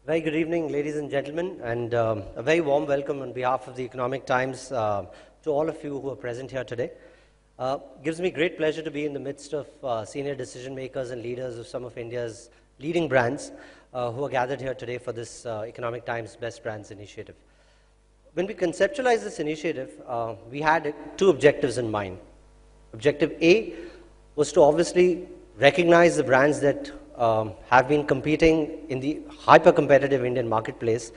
Very good evening, ladies and gentlemen, and a very warm welcome on behalf of the Economic Times to all of you who are present here today. Gives me great pleasure to be in the midst of senior decision makers and leaders of some of India's leading brands who are gathered here today for this Economic Times Best Brands initiative. When we conceptualized this initiative, we had two objectives in mind. Objective A was to obviously recognize the brands that have been competing in the hyper-competitive Indian marketplace,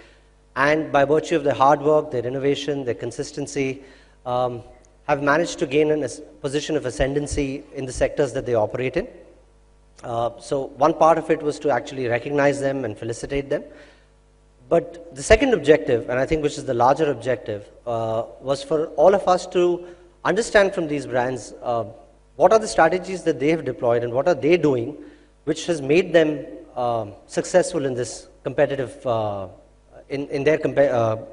and by virtue of their hard work, their innovation, their consistency, have managed to gain a position of ascendancy in the sectors that they operate in. So one part of it was to actually recognize them and felicitate them. But the second objective, and I think which is the larger objective, was for all of us to understand from these brands what are the strategies that they have deployed and what are they doing which has made them successful in this competitive,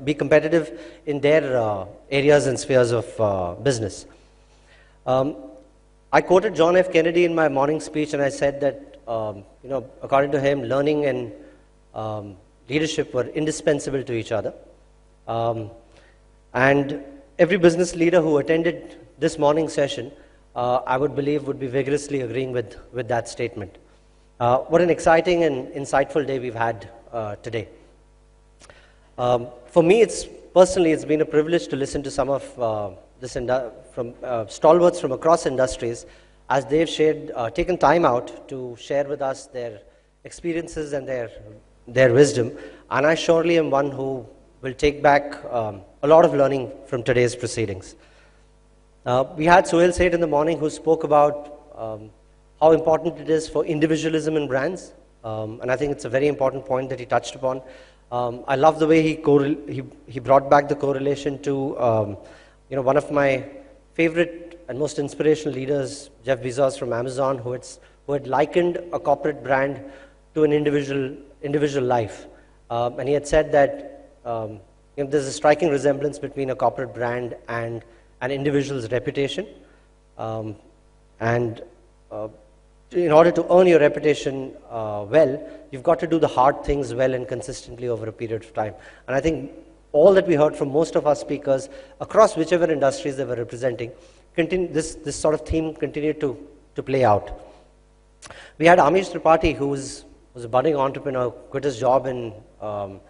be competitive in their areas and spheres of business. I quoted John F. Kennedy in my morning speech, and I said that, according to him, learning and leadership were indispensable to each other. And every business leader who attended this morning session, I would believe, would be vigorously agreeing with that statement. What an exciting and insightful day we've had today. For me, personally, it's been a privilege to listen to some of stalwarts from across industries as they've taken time out to share with us their experiences and their wisdom. And I surely am one who will take back a lot of learning from today's proceedings. We had Sohail Seth in the morning who spoke about how important it is for individualism in brands, and I think it's a very important point that he touched upon. I love the way he brought back the correlation to one of my favorite and most inspirational leaders, Jeff Bezos from Amazon, who had likened a corporate brand to an individual life, and he had said that there's a striking resemblance between a corporate brand and an individual's reputation, and in order to earn your reputation well, you've got to do the hard things well and consistently over a period of time. And I think all that we heard from most of our speakers across whichever industries they were representing, this sort of theme continued to play out. We had Amish Tripathi, who was a budding entrepreneur, quit his job in the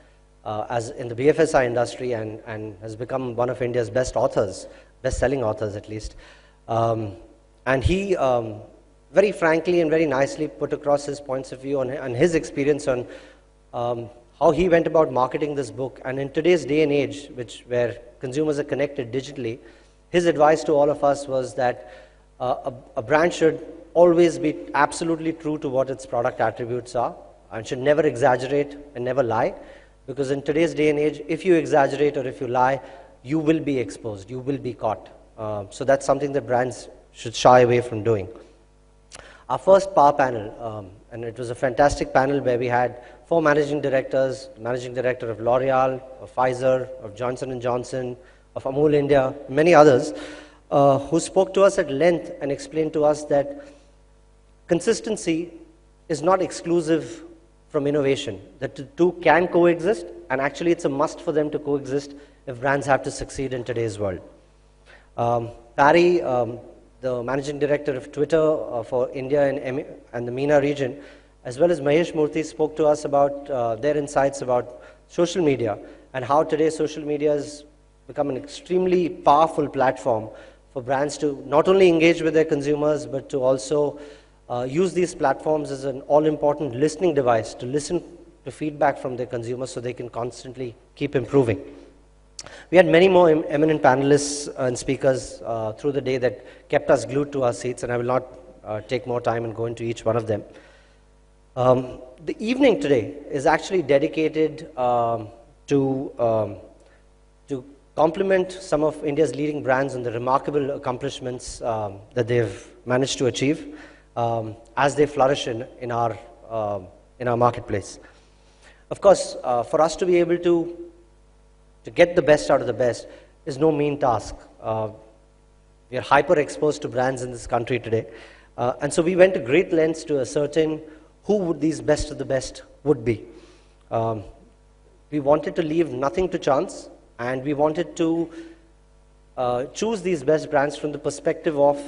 BFSI industry and has become one of India's best-selling authors at least. And he very frankly and very nicely put across his points of view and his experience on how he went about marketing this book. And in today's day and age, where consumers are connected digitally, his advice to all of us was that a brand should always be absolutely true to what its product attributes are and should never exaggerate and never lie, because in today's day and age, if you exaggerate or if you lie, you will be exposed, you will be caught. So that's something that brands should shy away from doing. Our first power panel, and it was a fantastic panel where we had 4 managing directors, the managing director of L'Oreal, of Pfizer, of Johnson & Johnson, of Amul India, many others, who spoke to us at length and explained to us that consistency is not exclusive from innovation, that the two can coexist, and actually it's a must for them to coexist if brands have to succeed in today's world. Parry, the managing director of Twitter for India and the MENA region, as well as Mahesh Murthy, spoke to us about their insights about social media and how today social media has become an extremely powerful platform for brands to not only engage with their consumers, but to also use these platforms as an all-important listening device to listen to feedback from their consumers so they can constantly keep improving. We had many more eminent panelists and speakers through the day that kept us glued to our seats, and I will not take more time and go into each one of them. The evening today is actually dedicated to compliment some of India's leading brands on the remarkable accomplishments that they've managed to achieve as they flourish in our marketplace. Of course, for us to be able to get the best out of the best is no mean task. We are hyper-exposed to brands in this country today. And so we went to great lengths to ascertain who these best of the best would be. We wanted to leave nothing to chance, and we wanted to choose these best brands from the perspective of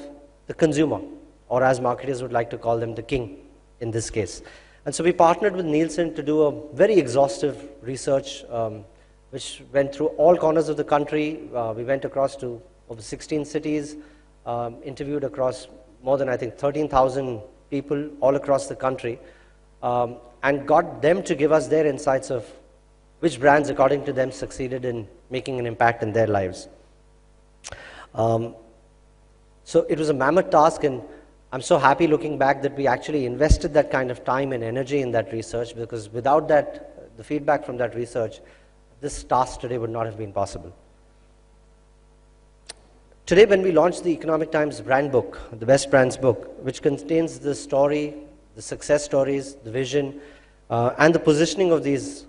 the consumer, or as marketers would like to call them, the king in this case. And so we partnered with Nielsen to do a very exhaustive research, which went through all corners of the country. We went across to over 16 cities, interviewed across more than, I think, 13,000 people all across the country, and got them to give us their insights of which brands, according to them, succeeded in making an impact in their lives. So it was a mammoth task, and I'm so happy looking back that we actually invested that kind of time and energy in that research, because without that, the feedback from that research, this task today would not have been possible. Today, when we launched the Economic Times brand book, the Best Brands book, which contains the story, the success stories, the vision, and the positioning of these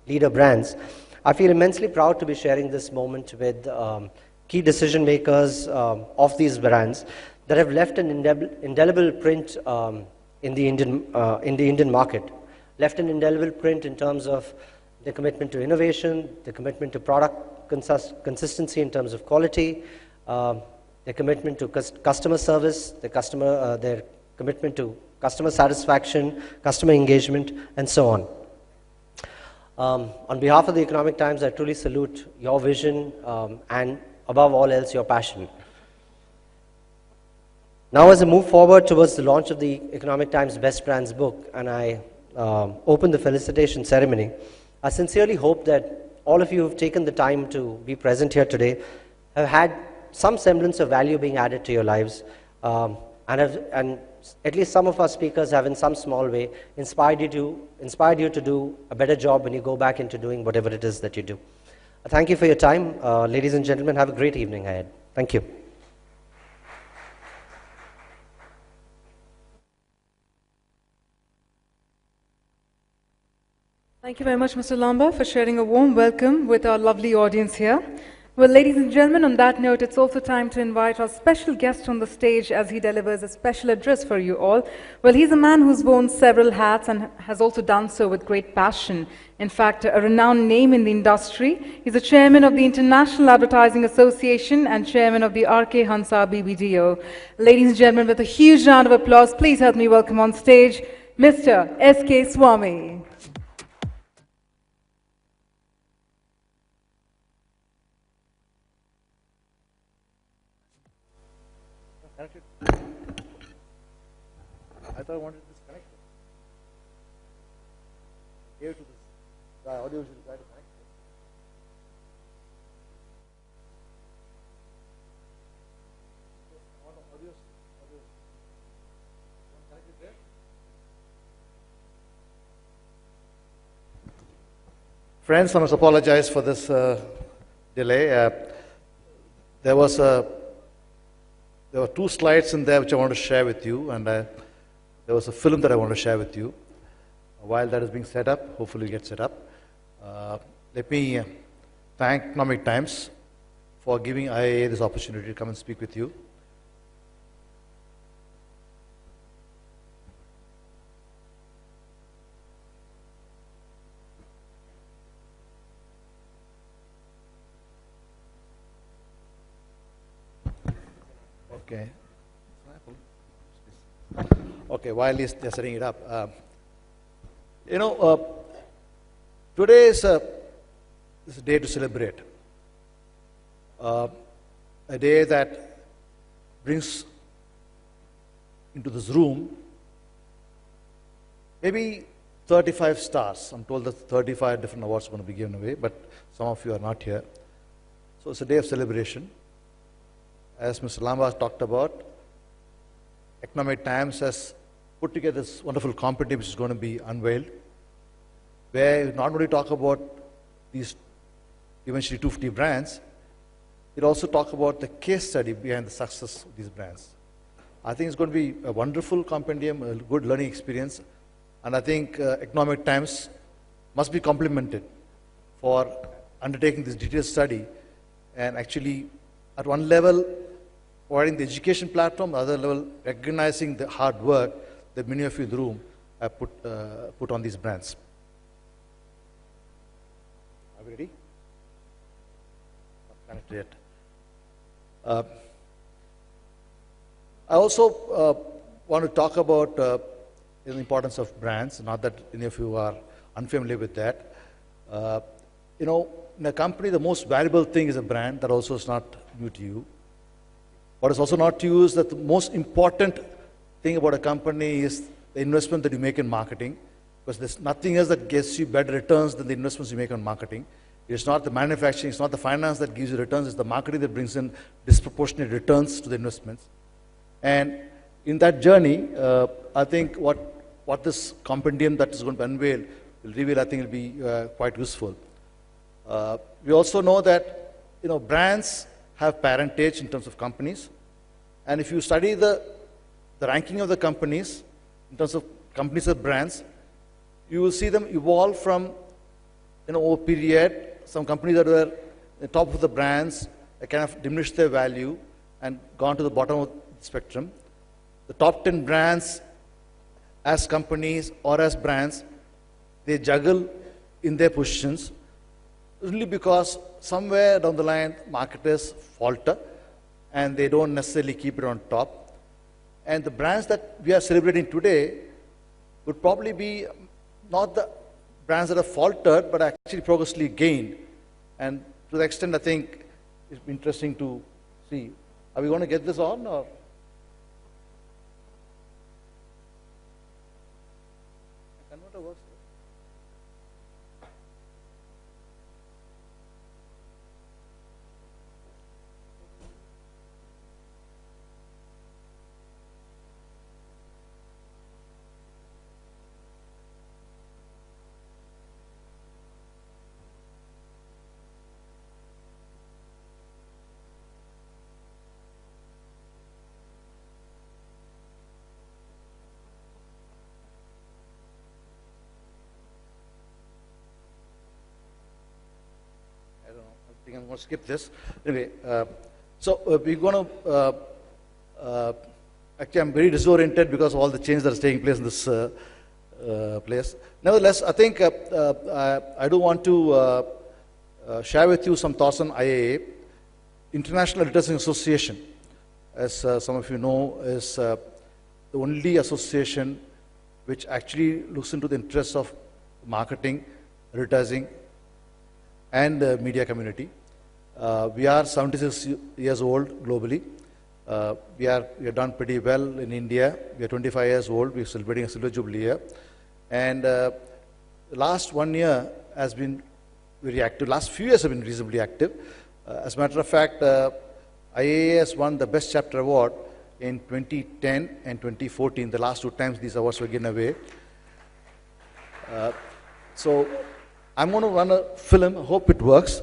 leader brands, I feel immensely proud to be sharing this moment with key decision makers of these brands that have left an indelible print in the Indian market, left an indelible print in terms of their commitment to innovation, their commitment to product consistency in terms of quality, their commitment to customer service, their commitment to customer satisfaction, customer engagement, and so on. On behalf of the Economic Times, I truly salute your vision and, above all else, your passion. Now, as I move forward towards the launch of the Economic Times Best Brands book, and I open the felicitation ceremony, I sincerely hope that all of you who have taken the time to be present here today have had some semblance of value being added to your lives, and at least some of our speakers have in some small way inspired you to do a better job when you go back into doing whatever it is that you do. Thank you for your time. Ladies and gentlemen, have a great evening ahead. Thank you. Thank you very much, Mr. Lamba, for sharing a warm welcome with our lovely audience here. Well, ladies and gentlemen, on that note, it's also time to invite our special guest on the stage as he delivers a special address for you all. Well, he's a man who's worn several hats and has also done so with great passion. In fact, a renowned name in the industry. He's the chairman of the International Advertising Association and chairman of the RK Hansa BBDO. Ladies and gentlemen, with a huge round of applause, please help me welcome on stage Mr. S.K. Swamy. I thought I wanted to disconnect it. Here to this guy, audio should try to connect it. Audio. Connect it there? Friends, I must apologize for this delay. There were two slides in there which I want to share with you, and there was a film that I want to share with you. While that is being set up, hopefully it gets set up, let me thank Economic Times for giving IAA this opportunity to come and speak with you. Okay. Okay, while they're setting it up, today is a day to celebrate. A day that brings into this room maybe 35 stars. I'm told that 35 different awards are going to be given away, but some of you are not here. So it's a day of celebration. As Mr. Lamba talked about, Economic Times has put together this wonderful competition which is going to be unveiled, where we not only talk about these eventually 250 brands, it also talk about the case study behind the success of these brands. I think it's going to be a wonderful compendium, a good learning experience, and I think Economic Times must be complimented for undertaking this detailed study and actually at one level providing the education platform, the other level recognizing the hard work that many of you in the room have put on these brands. we ready? Not connected yet. Uh, I also want to talk about the importance of brands, not that any of you are unfamiliar with that. You know, in a company, the most valuable thing is a brand. That also is not new to you. What is also not to you is that the most important thing about a company is the investment that you make in marketing, because there's nothing else that gets you better returns than the investments you make on marketing. It's not the manufacturing, it's not the finance that gives you returns, it's the marketing that brings in disproportionate returns to the investments. And in that journey, I think what this compendium that is going to be unveiled will reveal, I think will be quite useful. We also know that, you know, brands have parentage in terms of companies. And if you study the ranking of the companies, in terms of companies or brands, you will see them evolve from, you know, over a period. Some companies that were at the top of the brands kind of diminished their value and gone to the bottom of the spectrum. The top 10 brands as companies or as brands, they juggle in their positions only because somewhere down the line marketers falter and they don't necessarily keep it on top. And the brands that we are celebrating today would probably be not the brands that have faltered, but actually progressively gained. And to the extent, I think it's interesting to see. Are we going to get this on, or? The converter works. I think I'm going to skip this. Anyway, we're going to, actually I'm very disoriented because of all the change that is taking place in this place. Nevertheless, I think I do want to share with you some thoughts on IAA. International Advertising Association, as some of you know, is the only association which actually looks into the interests of marketing, advertising, and the media community. We are 76 years old globally. We have done pretty well in India. We are 25 years old. We're celebrating a silver jubilee year. And the last 1 year has been very active. Last few years have been reasonably active. As a matter of fact, IAA has won the Best Chapter Award in 2010 and 2014. The last two times these awards were given away. So I'm going to run a film, I hope it works,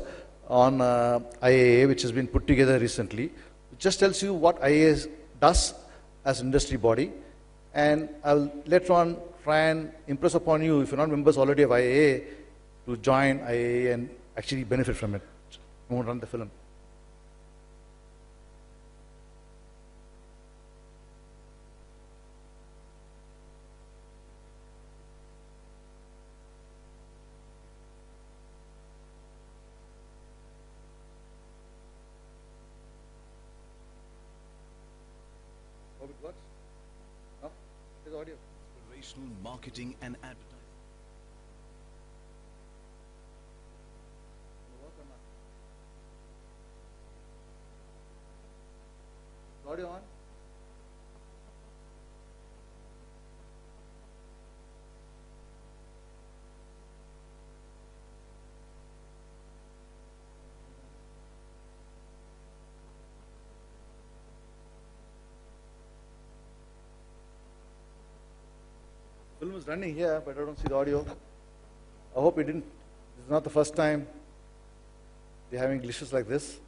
on IAA, which has been put together recently. It just tells you what IAA does as an industry body. And I'll later on try and impress upon you, if you're not members already of IAA, to join IAA and actually benefit from it. I'm going to run the film. Hope it works? No? There's audio. Inspirational marketing and advertising. Audio on? Film is running here, but I don't see the audio. I hope it didn't. This is not the first time we're having glitches like this.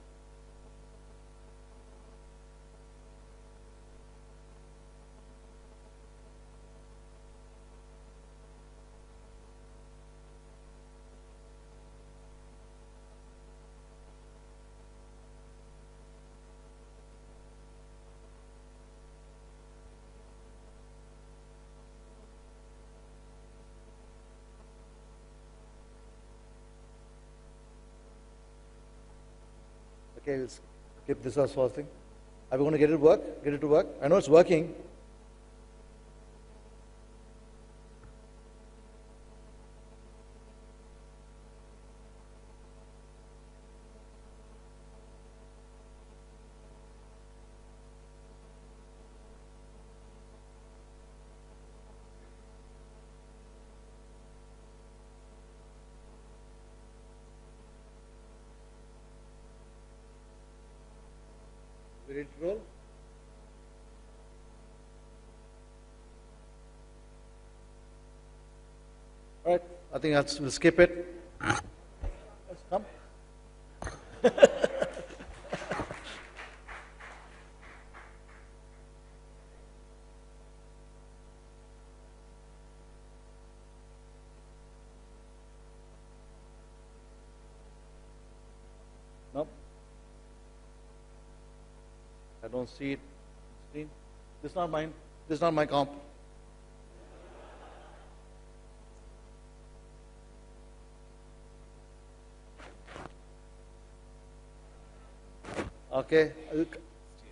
Okay, we'll skip this as first thing. Are we going to get it work? Get it to work? I know it's working. We ready to roll? All right, I think we'll skip it. Let's come. Nope. I don't see it. Screen. This is not mine. This is not my comp. Okay.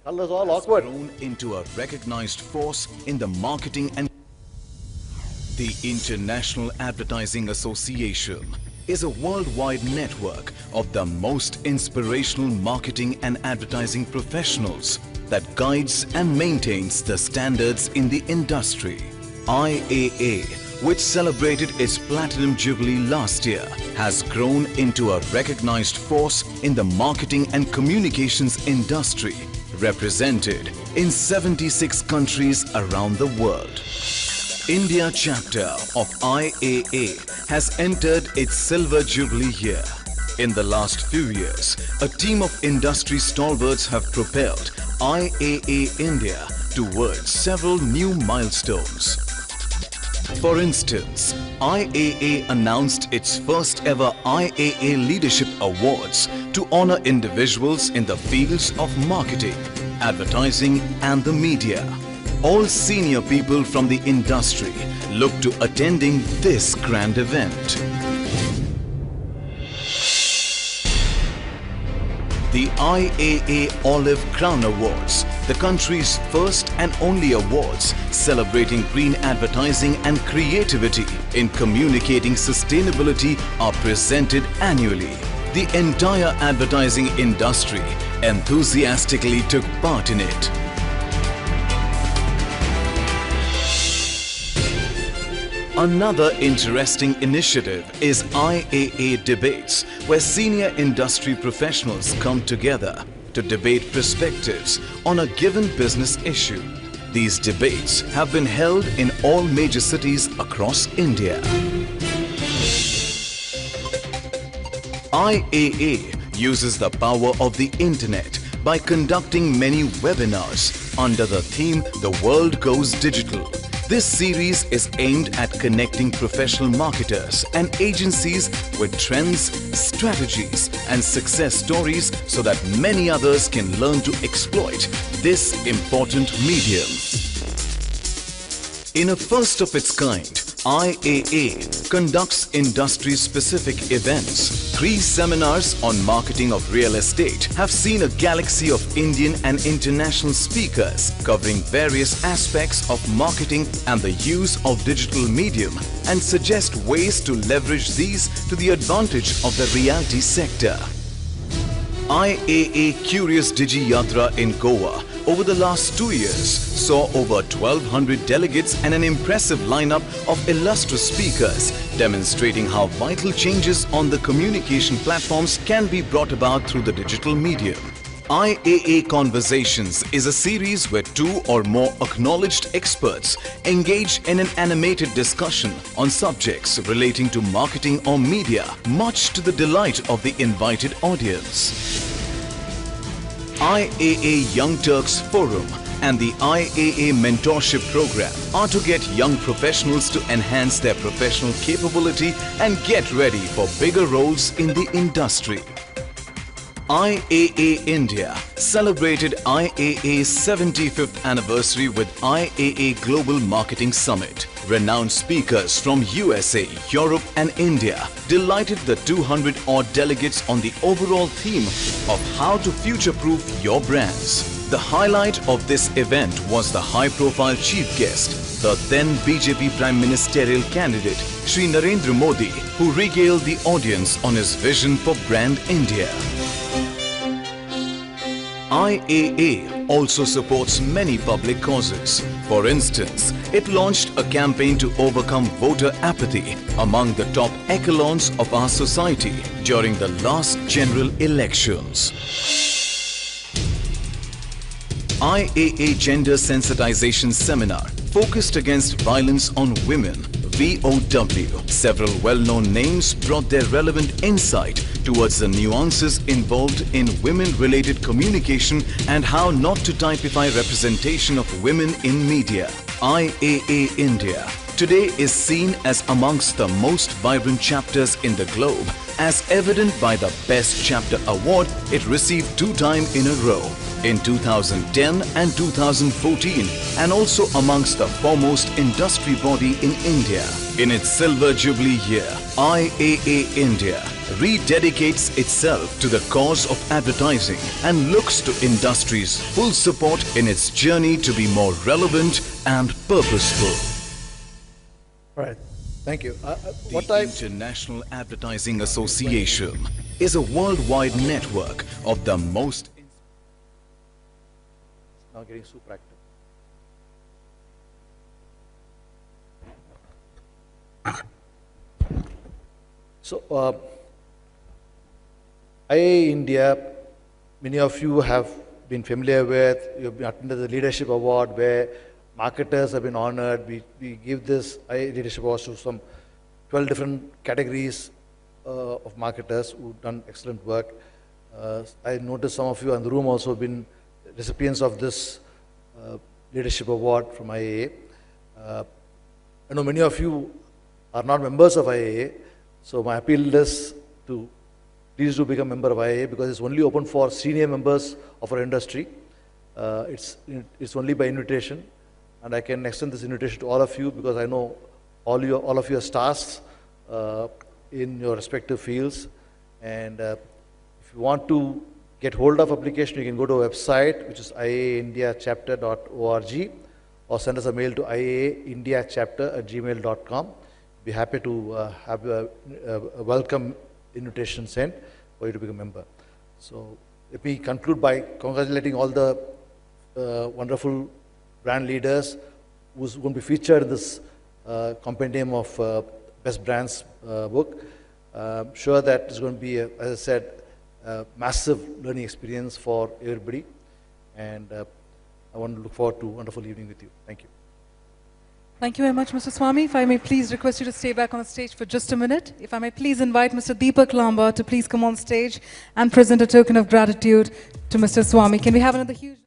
Colors all awkward. Grown into a recognized force in the marketing and the International Advertising Association is a worldwide network of the most inspirational marketing and advertising professionals that guides and maintains the standards in the industry. IAA, which celebrated its Platinum Jubilee last year, has grown into a recognized force in the marketing and communications industry, represented in 76 countries around the world. India chapter of IAA has entered its Silver Jubilee year. In the last few years, a team of industry stalwarts have propelled IAA India towards several new milestones. For instance, IAA announced its first ever IAA Leadership Awards to honor individuals in the fields of marketing, advertising and the media. All senior people from the industry look to attending this grand event. The IAA Olive Crown Awards, the country's first and only awards celebrating green advertising and creativity in communicating sustainability, are presented annually. The entire advertising industry enthusiastically took part in it. Another interesting initiative is IAA Debates, where senior industry professionals come together to debate perspectives on a given business issue. These debates have been held in all major cities across India. IAA uses the power of the internet by conducting many webinars under the theme "The World Goes Digital." This series is aimed at connecting professional marketers and agencies with trends, strategies and success stories so that many others can learn to exploit this important medium. In a first of its kind, IAA conducts industry-specific events. 3 seminars on marketing of real estate have seen a galaxy of Indian and international speakers covering various aspects of marketing and the use of digital medium, and suggest ways to leverage these to the advantage of the realty sector. IAA Curious Digi Yatra in Goa over the last 2 years saw over 1,200 delegates and an impressive lineup of illustrious speakers, demonstrating how vital changes on the communication platforms can be brought about through the digital medium. IAA Conversations is a series where 2 or more acknowledged experts engage in an animated discussion on subjects relating to marketing or media, much to the delight of the invited audience. IAA Young Turks Forum and the IAA Mentorship Program are to get young professionals to enhance their professional capability and get ready for bigger roles in the industry. IAA India celebrated IAA's 75th anniversary with IAA Global Marketing Summit. Renowned speakers from USA, Europe and India delighted the 200-odd delegates on the overall theme of how to future-proof your brands. The highlight of this event was the high-profile chief guest, the then BJP Prime Ministerial candidate, Shri Narendra Modi, who regaled the audience on his vision for Brand India. IAA also supports many public causes. For instance, it launched a campaign to overcome voter apathy among the top echelons of our society during the last general elections. IAA Gender Sensitization Seminar focused against violence on women, VOW. Several well-known names brought their relevant insight towards the nuances involved in women-related communication and how not to typify representation of women in media. IAA India today is seen as amongst the most vibrant chapters in the globe, as evident by the Best Chapter Award it received 2 times in a row, in 2010 and 2014, and also amongst the foremost industry body in India. In its Silver Jubilee year, IAA India rededicates itself to the cause of advertising and looks to industry's full support in its journey to be more relevant and purposeful. All right. Thank you. The International Advertising Association is a worldwide network of the most... Now getting super active. So, IAA India, many of you have been familiar with. You've been attended the Leadership Award where marketers have been honored. We give this IAA Leadership Award to some 12 different categories of marketers who've done excellent work. I noticed some of you in the room also have been recipients of this Leadership Award from IAA. I know many of you are not members of IAA, so my appeal is to please do become a member of IAA because it's only open for senior members of our industry. It's only by invitation, and I can extend this invitation to all of you because I know all of you are stars in your respective fields, and if you want to get hold of application, you can go to our website, which is iaindiachapter.org, or send us a mail to iaindiachapter@gmail.com. Be happy to have a welcome invitation sent for you to become a member. So let me conclude by congratulating all the wonderful brand leaders who's going to be featured in this compendium of Best Brands book. I'm sure that it's going to be, as I said, a massive learning experience for everybody, and I want to look forward to a wonderful evening with you. Thank you. Thank you very much, Mr. Swami. If I may please request you to stay back on the stage for just a minute. If I may please invite Mr. Deepak Lamba to please come on stage and present a token of gratitude to Mr. Swami. Can we have another huge...